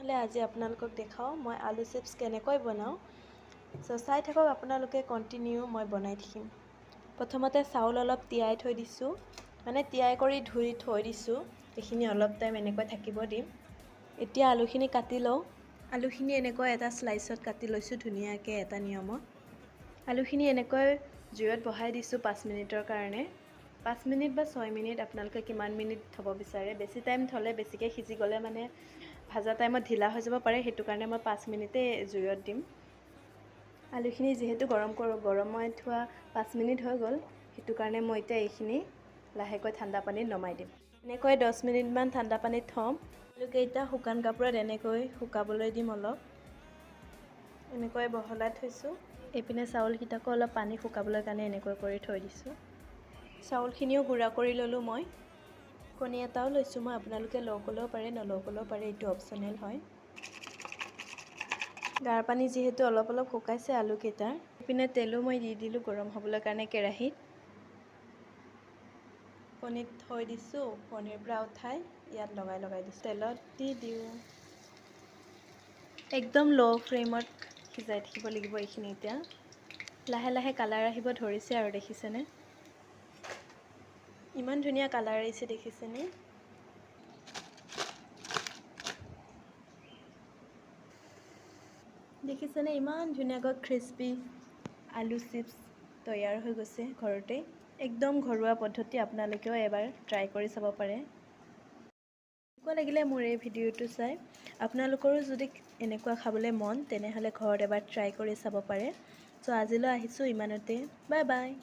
তেতিয়াহ'লে আজি আপোনালোকক দেখাওঁ মই আলু চিপছ কেনেকৈ বনাওঁ। চাই থাকক আপোনালোকে কণ্টিনিউ, মই বনাই থাকিম। প্ৰথমতে চাউল অলপ তিয়াই থৈ দিছোঁ, মানে তিয়াই কৰি ধুই থৈ দিছোঁ। এইখিনি অলপ টাইম এনেকৈ থাকিব দিম। এতিয়া আলুখিনি কাটি লওঁ। আলুখিনি এনেকৈ এটা স্লাইচত কাটি লৈছোঁ ধুনীয়াকৈ এটা নিয়মত। আলুখিনি এনেকৈ জুইত বহাই দিছোঁ 5 মিনিটৰ কাৰণে। 5 মিনিট বা 6 মিনিট আপোনালোকে কিমান মিনিট থ'ব বিচাৰে। বেছি টাইম থ'লে বেছিকৈ সিজি গ'লে মানে ভাজা টাইমত ঢিলা হৈ যাব পাৰে, সেইটো কাৰণে মই 5 মিনিটেই জুইত দিম। আলুখিনি যিহেতু গৰমত থোৱা 5 মিনিট হৈ গ'ল, সেইটো কাৰণে মই এতিয়া এইখিনি লাহেকৈ ঠাণ্ডা পানীত নমাই দিম। এনেকৈ 10 মিনিটমান ঠাণ্ডা পানীত থ'ম। আলুকেইটা শুকান কাপোৰত এনেকৈ শুকাবলৈ দিম। অলপ এনেকৈ বহলাই থৈছোঁ। এইপিনে চাউলকেইটাকো অলপ পানী শুকাবলৈ কাৰণে এনেকৈ কৰি থৈ দিছোঁ। চাউলখিনিও গুড়া কৰি ল'লোঁ মই। কণী এটাও লৈছোঁ মই, আপোনালোকে লগালেও পাৰে নলগালেও পাৰে, এইটো অপশ্যনেল হয়। গাৰ পানী যিহেতু অলপ অলপ শুকাইছে আলুকেইটাৰ। এইপিনে তেলো মই দি দিলোঁ গৰম হ'বলৈ কাৰণে কেৰাহীত। কণীত থৈ দিছোঁ, কণীৰ পৰা উঠাই ইয়াত লগাই দিছোঁ। তেলত দি দিওঁ। একদম ল' ফ্লেমত সিজাই থাকিব লাগিব এইখিনি। এতিয়া লাহে লাহে কালাৰ আহিব ধৰিছে আৰু দেখিছেনে? ইমান ধুনীয়া কালাৰ আহিছে দেখিছেনে? দেখিছেনে ইমান ধুনীয়াকৈ ক্ৰিস্পি আলু চিপছ তৈয়াৰ হৈ গৈছে ঘৰতে। একদম ঘৰুৱা পদ্ধতি, আপোনালোকেও এবাৰ ট্ৰাই কৰি চাব পাৰে। এনেকুৱা লাগিলে মোৰ এই ভিডিঅ'টো চাই আপোনালোকৰো যদি এনেকুৱা খাবলৈ মন, তেনেহ'লে ঘৰত এবাৰ ট্ৰাই কৰি চাব পাৰে। চ' আজিলৈ আহিছোঁ ইমানতে, বাই বাই।